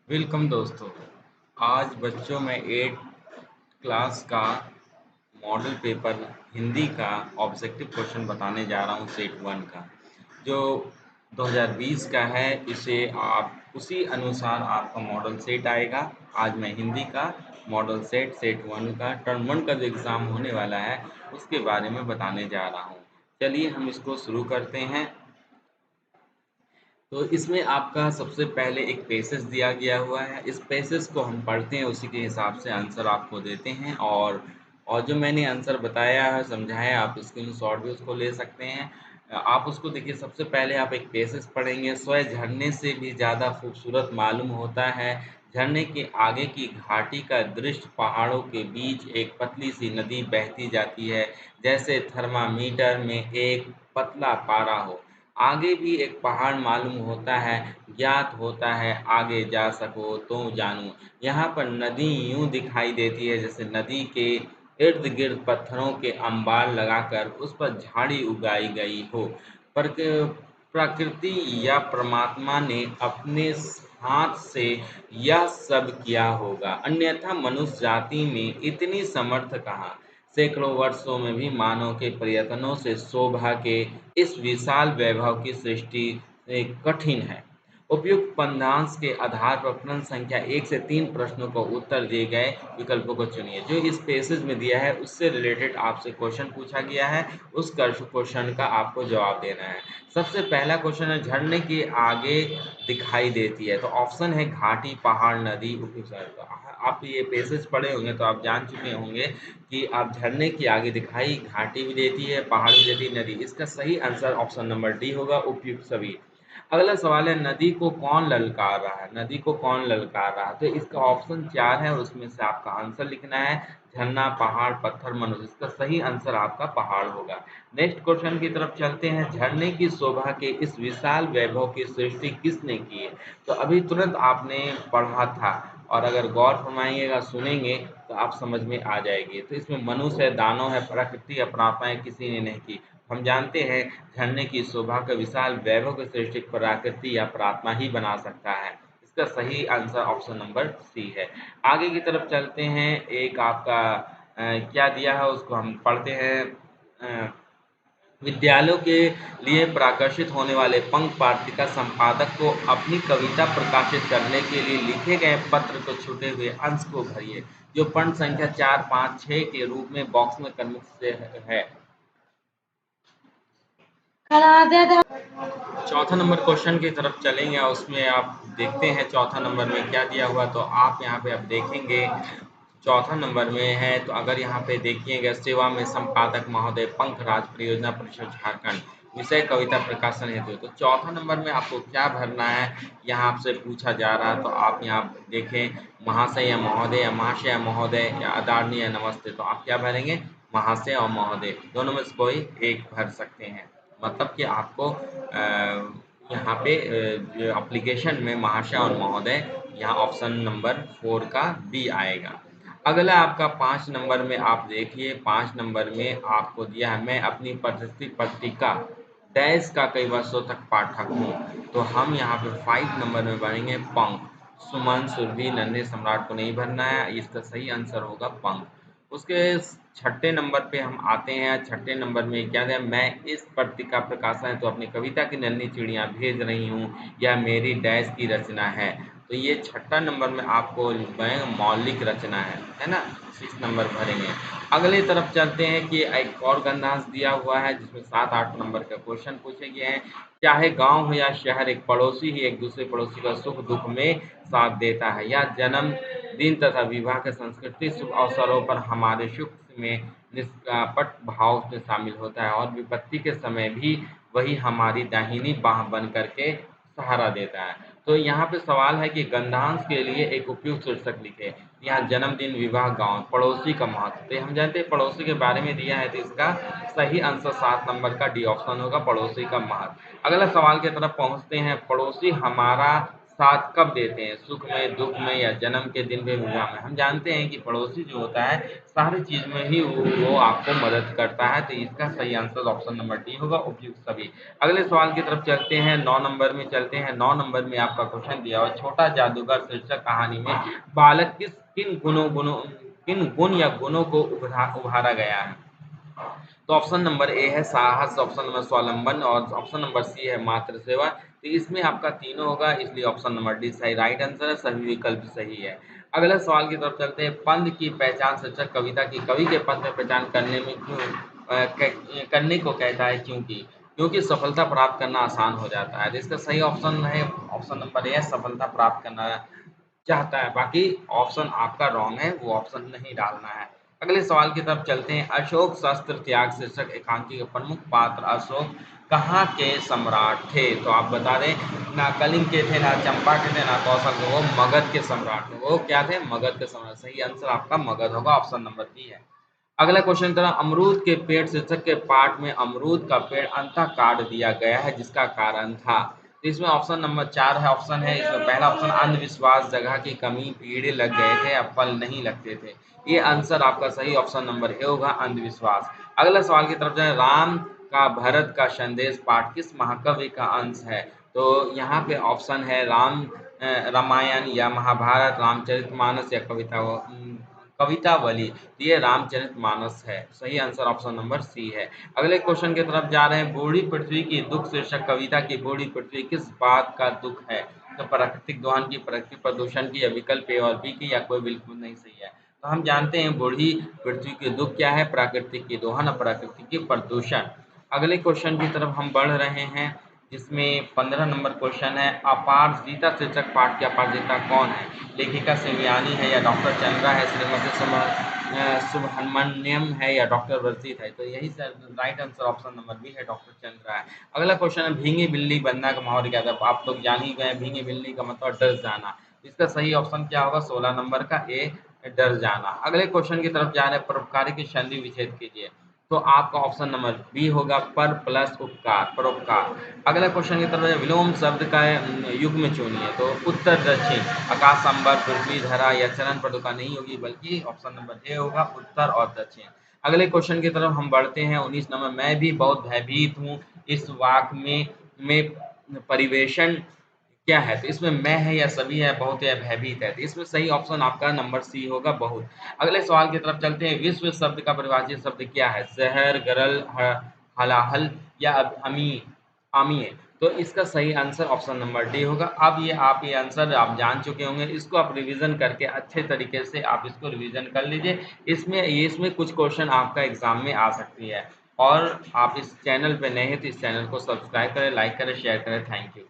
Welcome दोस्तों। आज बच्चों में 8 क्लास का मॉडल पेपर हिंदी का ऑब्जेक्टिव क्वेश्चन बताने जा रहा हूँ सेट वन का, जो 2020 का है। इसे आप उसी अनुसार आपका मॉडल सेट आएगा। आज मैं हिंदी का मॉडल सेट वन का टर्म वन का जो एग्ज़ाम होने वाला है उसके बारे में बताने जा रहा हूँ। चलिए हम इसको शुरू करते हैं। तो इसमें आपका सबसे पहले एक पैसेज दिया गया हुआ है। इस पैसेज को हम पढ़ते हैं, उसी के हिसाब से आंसर आपको देते हैं। और जो मैंने आंसर बताया है, समझाया, आप स्क्रीनशॉट भी उसको ले सकते हैं। आप उसको देखिए। सबसे पहले आप एक पैसेज पढ़ेंगे। स्वयं झरने से भी ज़्यादा खूबसूरत मालूम होता है। झरने के आगे की घाटी का दृश्य पहाड़ों के बीच एक पतली सी नदी बहती जाती है, जैसे थर्मामीटर में एक पतला पारा हो। आगे भी एक पहाड़ मालूम होता है, ज्ञात होता है आगे जा सको तो जानूं। यहाँ पर नदी यूं दिखाई देती है जैसे नदी के इर्द गिर्द पत्थरों के अंबार लगाकर उस पर झाड़ी उगाई गई हो। पर प्रकृति या परमात्मा ने अपने हाथ से यह सब किया होगा, अन्यथा मनुष्य जाति में इतनी समर्थ कहाँ। सैकड़ों वर्षों में भी मानव के प्रयत्नों से शोभा के इस विशाल वैभव की सृष्टि कठिन है। उपयुक्त पदांश के आधार पर प्रश्न संख्या 1 से 3 प्रश्नों को उत्तर दिए गए विकल्पों को चुनिए। जो इस पैसेज में दिया है उससे रिलेटेड आपसे क्वेश्चन पूछा गया है, उस क्वेश्चन का आपको जवाब देना है। सबसे पहला क्वेश्चन है, झरने के आगे दिखाई देती है। तो ऑप्शन है घाटी, पहाड़, नदी, उपसागर। तो आप ये पैसेज पढ़े होंगे तो आप जान चुके होंगे कि आप झरने की आगे दिखाई घाटी भी देती है, पहाड़ भी देती है, नदी। इसका सही आंसर ऑप्शन नंबर डी होगा, उपयुक्त सभी। अगला सवाल है, नदी को कौन ललकार रहा है। नदी को कौन ललकार रहा है? तो इसका ऑप्शन 4 है और उसमें से आपका आंसर लिखना है। झरना, पहाड़, पत्थर, मनुष्य। इसका सही आंसर आपका पहाड़ होगा। नेक्स्ट क्वेश्चन की तरफ चलते हैं। झरने की शोभा के इस विशाल वैभव की सृष्टि किसने की है? तो अभी तुरंत आपने पढ़ा था, और अगर गौर फरमाइएगा, सुनेंगे तो आप समझ में आ जाएगी। तो इसमें मनुष्य है, दानव है, प्रकृति, अपनापाएं किसी ने नहीं की। हम जानते हैं झरने की शोभा का विशाल वैभव की सृष्टि प्रकृति या प्रार्थना ही बना सकता है। इसका सही आंसर ऑप्शन नंबर सी है। आगे की तरफ चलते हैं। एक आपका क्या दिया है उसको हम पढ़ते हैं। विद्यालयों के लिए प्रकाशित होने वाले पंख पत्रिका संपादक को अपनी कविता प्रकाशित करने के लिए लिखे गए पत्र को छूटे हुए अंश को भरिए, जो पृष्ठ संख्या 4, 5, 6 के रूप में बॉक्स में क्रमित से है। चौथा नंबर क्वेश्चन की तरफ चलेंगे और उसमें आप देखते हैं चौथा नंबर में क्या दिया हुआ। तो आप यहाँ पे आप देखेंगे चौथा नंबर में है। तो अगर यहाँ पे देखिएगा, सेवा में संपादक महोदय, पंखराज, परियोजना परिषद झारखंड, विषय कविता प्रकाशन हेतु। तो चौथा नंबर में आपको क्या भरना है, यहाँ आपसे पूछा जा रहा है। तो आप यहाँ देखें, महाशय या महोदय, या महाशय या महोदय, या आदरणीय या नमस्ते। तो आप क्या भरेंगे? महाशय और महोदय, दोनों में से कोई एक भर सकते हैं। मतलब कि आपको यहाँ पे जो एप्लीकेशन में महाशय और महोदय, यहाँ ऑप्शन नंबर 4 का बी आएगा। अगला आपका 5 नंबर में आप देखिए। 5 नंबर में आपको दिया है, मैं अपनी प्रतिष्ठित पत्रिका डैश का कई वर्षों तक पाठक हूँ। तो हम यहाँ पे 5 नंबर में भरेंगे पंख। सुमन, सुरभि, नन्हे सम्राट को नहीं भरना है, इसका सही आंसर होगा पंख। उसके छठे नंबर पे हम आते हैं। छठे नंबर में क्या है, मैं इस पत्रिका प्रकाशन है तो अपनी कविता की नन्ही चिड़ियाँ भेज रही हूँ, यह मेरी डैश की रचना है। तो ये छठा नंबर में आपको मौलिक रचना है ना। 6 नंबर भरेंगे। अगले तरफ चलते हैं कि एक और गंधांश दिया हुआ है जिसमें 7-8 नंबर का क्वेश्चन पूछे गए हैं। चाहे गांव हो या शहर, एक पड़ोसी ही एक दूसरे पड़ोसी का सुख दुख में साथ देता है। या जन्म दिन तथा विवाह के सांस्कृतिक शुभ अवसरों पर हमारे सुख में निष्कपट भाव से शामिल होता है, और विपत्ति के समय भी वही हमारी दाहिनी बाह बन करके सहारा देता है। तो यहाँ पे सवाल है कि गंधांश के लिए एक उपयुक्त शीर्षक लिखे। यहाँ जन्मदिन, विवाह, गांव, पड़ोसी का महत्व। तो हम जानते हैं पड़ोसी के बारे में दिया है, तो इसका सही आंसर 7 नंबर का डी ऑप्शन होगा, पड़ोसी का महत्व। अगला सवाल की तरफ पहुंचते हैं। पड़ोसी हमारा साथ कब देते हैं? सुख में, दुःख में या जन्म के दिन पे विवाह में? हम जानते हैं कि पड़ोसी जो होता है सारी चीज़ में ही वो आपको मदद करता है, तो इसका सही आंसर ऑप्शन नंबर डी होगा, उपयुक्त सभी। अगले सवाल की तरफ चलते हैं, 9 नंबर में चलते हैं। 9 नंबर में आपका क्वेश्चन दिया हुआ है, छोटा जादूगर शीर्षक कहानी में बालक किन गुण या गुणों को उभारा गया है? तो ऑप्शन नंबर ए है साहस, ऑप्शन नंबर स्वावलंबन और ऑप्शन नंबर सी है मातृ सेवा। तो इसमें आपका तीनों होगा, इसलिए ऑप्शन नंबर डी सही राइट आंसर है, सभी विकल्प सही है। अगले सवाल की तरफ चलते हैं, पंद की पहचान शीर्षक कविता की कवि के पद में पहचान करने में करने को कहता है क्योंकि क्योंकि सफलता प्राप्त करना आसान हो जाता है। तो इसका सही ऑप्शन है ऑप्शन नंबर ए, सफलता प्राप्त करना चाहता है। बाकी ऑप्शन आपका रॉन्ग है, वो ऑप्शन नहीं डालना है। अगले सवाल की तरफ चलते हैं, अशोक शस्त्र त्याग शीर्षक एकांकी के प्रमुख पात्र अशोक कहाँ के सम्राट थे? तो आप बता दें, ना कलिंग के थे, ना चंपा के थे, ना कौशल के, वो मगध के सम्राट थे। वो क्या थे? मगध के सम्राट। सही आंसर आपका मगध होगा, ऑप्शन नंबर बी है। अगला क्वेश्चन तरह अमरूद के पेड़ शीर्षक के पाठ में अमरूद का पेड़ अंतः काट दिया गया है, जिसका कारण था? तो इसमें ऑप्शन नंबर 4 है, ऑप्शन है इसमें पहला ऑप्शन अंधविश्वास, जगह की कमी, कीड़े लग गए थे या फल नहीं लगते थे। ये आंसर आपका सही ऑप्शन नंबर ए होगा, अंधविश्वास। अगला सवाल की तरफ जाए, राम का भरत का संदेश पाठ किस महाकाव्य का अंश है? तो यहाँ पे ऑप्शन है रामायण या महाभारत, रामचरितमानस या कवितावली। तो ये रामचरितमानस है, सही आंसर ऑप्शन नंबर सी है। अगले क्वेश्चन की तरफ जा रहे हैं, बूढ़ी पृथ्वी की दुख शीर्षक कविता की बूढ़ी पृथ्वी किस बात का दुख है? तो प्राकृतिक दोहन की, प्राकृतिक प्रदूषण की या विकल्प ए और बी की या कोई बिल्कुल नहीं सही है। तो हम जानते हैं बूढ़ी पृथ्वी की दुख क्या है, प्राकृतिक की दोहन और प्राकृतिक की प्रदूषण। अगले क्वेश्चन की तरफ हम बढ़ रहे हैं, जिसमें 15 नंबर क्वेश्चन है, अपारजिता शीर्षक पाठ की अपारजिता कौन है? लेखिका शिवयानी है या डॉक्टर चंद्रा है, श्रीमती सुब्रमण्यम है या डॉक्टर वर्षित है? तो यही sir right answer option number B है, डॉक्टर चंद्रा है। अगला क्वेश्चन है, भींगी बिल्ली बनना का माहौल क्या था? आप लोग जान ही गए, भींगी बिल्ली का मतलब डर जाना। इसका सही ऑप्शन क्या होगा? 16 नंबर का ए, डर जाना। अगले क्वेश्चन की तरफ जा रहे हैं, परोपकारी की संधि विच्छेद कीजिए। तो आपका ऑप्शन नंबर बी होगा, पर प्लस उपकार, परोपकार। अगला क्वेश्चन की तरफ है, विलोम शब्द का युग्म चुनिए। तो उत्तर दक्षिण, आकाश अंबर, पृथ्वी धरा या चरण पर दुका नहीं होगी, बल्कि ऑप्शन नंबर ए होगा, उत्तर और दक्षिण। अगले क्वेश्चन की तरफ हम बढ़ते हैं, 19 नंबर, मैं भी बहुत भयभीत हूँ, इस वाक्य में परिवेशन क्या है? तो इसमें मैं है या सभी है, बहुत है या भयभीत है? तो इसमें सही ऑप्शन आपका नंबर सी होगा, बहुत। अगले सवाल की तरफ चलते हैं, विश्व शब्द का परिभाषित शब्द क्या है? शहर, गरल, हलाहल या अमीय? तो इसका सही आंसर ऑप्शन नंबर डी होगा। अब ये आंसर आप जान चुके होंगे, इसको आप रिवीजन करके अच्छे तरीके से आप इसको रिवीजन कर लीजिए। इसमें कुछ क्वेश्चन आपका एग्जाम में आ सकती है। और आप इस चैनल पे नए हैं तो इस चैनल को सब्सक्राइब करें, लाइक करें, शेयर करें। Thank you.